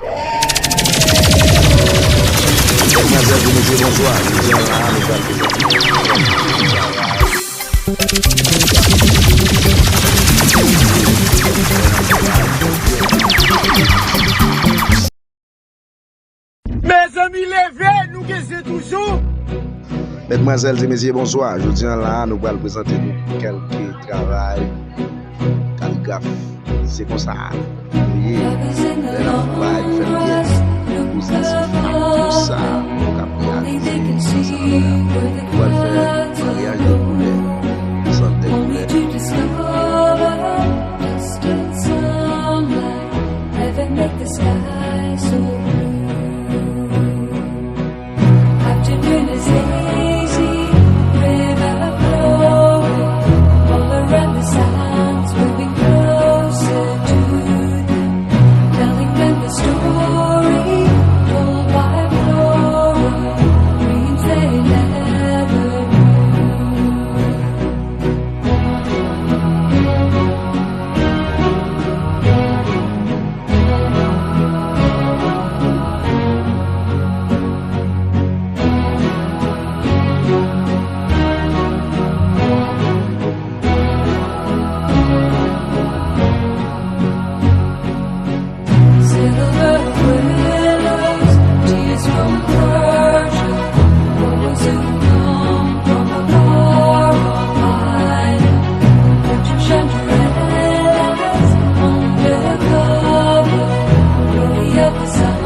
Mademoiselle, monsieur, bonsoir. Je viens là, Mes amis, levez, nous c'est toujours. Mesdemoiselles et messieurs, bonsoir. Je viens là, nous allons présenter quelques travail, calligraphe. C'est comme ça. Vous voyez, les travail, faire bien, positif, tout ça, pour réaliser, tout ça. On va faire mariage de couleur, santé couleur. Afternoon is hazy, river flowing, all around the sounds moving closer to them, telling them the story told by Flora, dreams they never silver willows, tears from Persia, rose who come from a far-off island, purchase chandeliers under cover, glory of the sun.